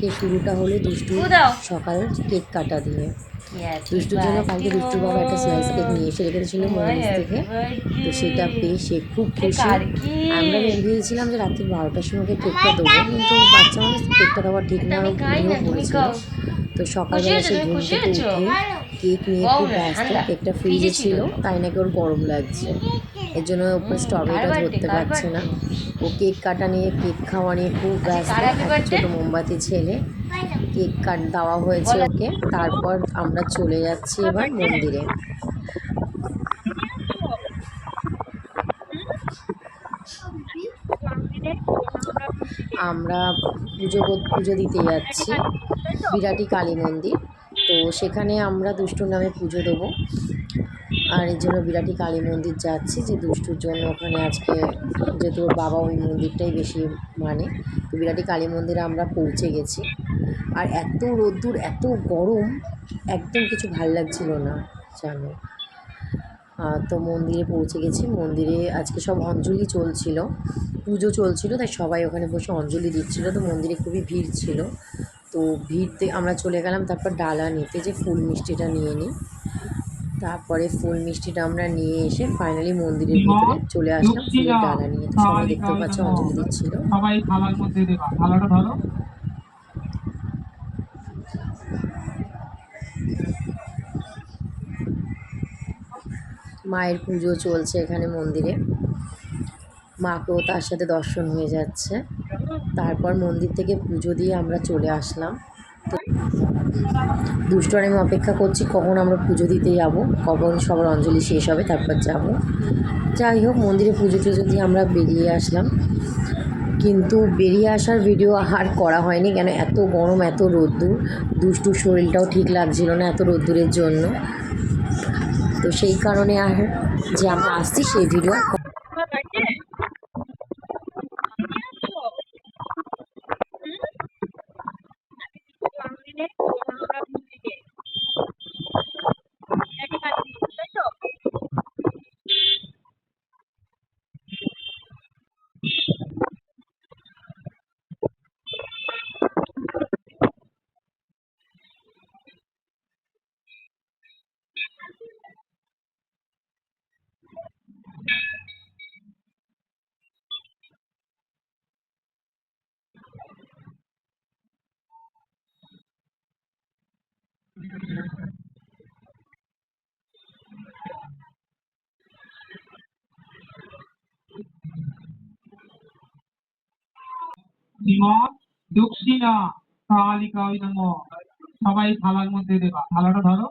আজকে শুরুটা হলো দুষ্টু সকাল কেক কাটা দিয়ে। দুষ্টুর জন্য কালকে দুষ্টুর বাবা একটা স্লাইস কেক নিয়ে এসে রেখেছিল মহিষ থেকে, তো সেটা পেয়ে সে খুব খুশি। আমরা ভেবেছিলাম যে রাত্রি 12টার সময় কেকটা দেবো, কিন্তু বাচ্চা মানুষ কেকটা দেওয়া ঠিক না, ঘুমিয়েও পড়েছিল। তো সকালবেলা সে ঘুম থেকে উঠে কেক নিয়ে খুব ব্যস্ত। কেকটা ফ্রিজে ছিল, তাই নাকি ওর গরম লাগছে, এর জন্য উপরে স্ট্রবেরিটা ধরতে পারছে না। ও কেক কাটা নিয়ে, কেক খাওয়া নিয়ে খুব ব্যস্ত। একটা ছোটো মোমবাতি ছেলে কেক দেওয়া হয়েছে ওকে। তারপর আমরা চলে যাচ্ছি এবার মন্দিরে। আমরা পুজো দিতে যাচ্ছি বিরাটি কালী মন্দির। তো সেখানে আমরা দুষ্টুর নামে পুজো দেবো, আর এর জন্য বিরাটি কালী মন্দির যাচ্ছি, যে দুষ্টুর জন্য ওখানে আজকে, যেহেতু ওর বাবা ওই মন্দিরটাই বেশি মানে, তো বিরাটি কালী মন্দিরে আমরা পৌঁছে গেছি। আর এত রোদ্দুর, এত গরম, একদম কিছু ভাল লাগছিল না জানো। তো মন্দিরে পৌঁছে গেছি। মন্দিরে আজকে সব অঞ্জলি চলছিল, পুজো চলছিল, তাই সবাই ওখানে বসে অঞ্জলি দিচ্ছিল। তো মন্দিরে খুবই ভিড় ছিল। তো ভিড়তে আমরা চলে গেলাম তারপর ডালা নিতে, যে ফুল মিষ্টিটা নিয়ে নিই। তারপরে ফুল মিষ্টিটা আমরা নিয়ে এসে ফাইনালি মন্দিরের ভিতরে চলে আসলাম ফুলের ডালা নিয়ে। তো সবাই দেখতে পাচ্ছে অঞ্জলি দিচ্ছিল। সবাই থালার মধ্যে দেবা, থালাটা ধরো। মায়ের পুজো চলছে এখানে মন্দিরে, মাকেও তার সাথে দর্শন হয়ে যাচ্ছে। তারপর মন্দির থেকে পুজো দিয়ে আমরা চলে আসলাম। তো দুষ্টু আর আমি অপেক্ষা করছি কখন আমরা পুজো দিতে যাব, কখন সবার অঞ্জলি শেষ হবে, তারপর যাব। যাই হোক, মন্দিরে পুজো টুজো দিয়ে আমরা বেরিয়ে আসলাম, কিন্তু বেরিয়ে আসার ভিডিও আর করা হয়নি, কেন এত গরম, এত রোদ্দুর। দুষ্টুর শরীরটাও ঠিক লাগছিল না এত রোদ্দুরের জন্য। তো সেই কারণে আর যে আমরা আসছি সেই ভিডিও দক্ষিণা কালিকা ওই নমঃ। সবাই থালার মধ্যে দেবা, থালাটা ধরো।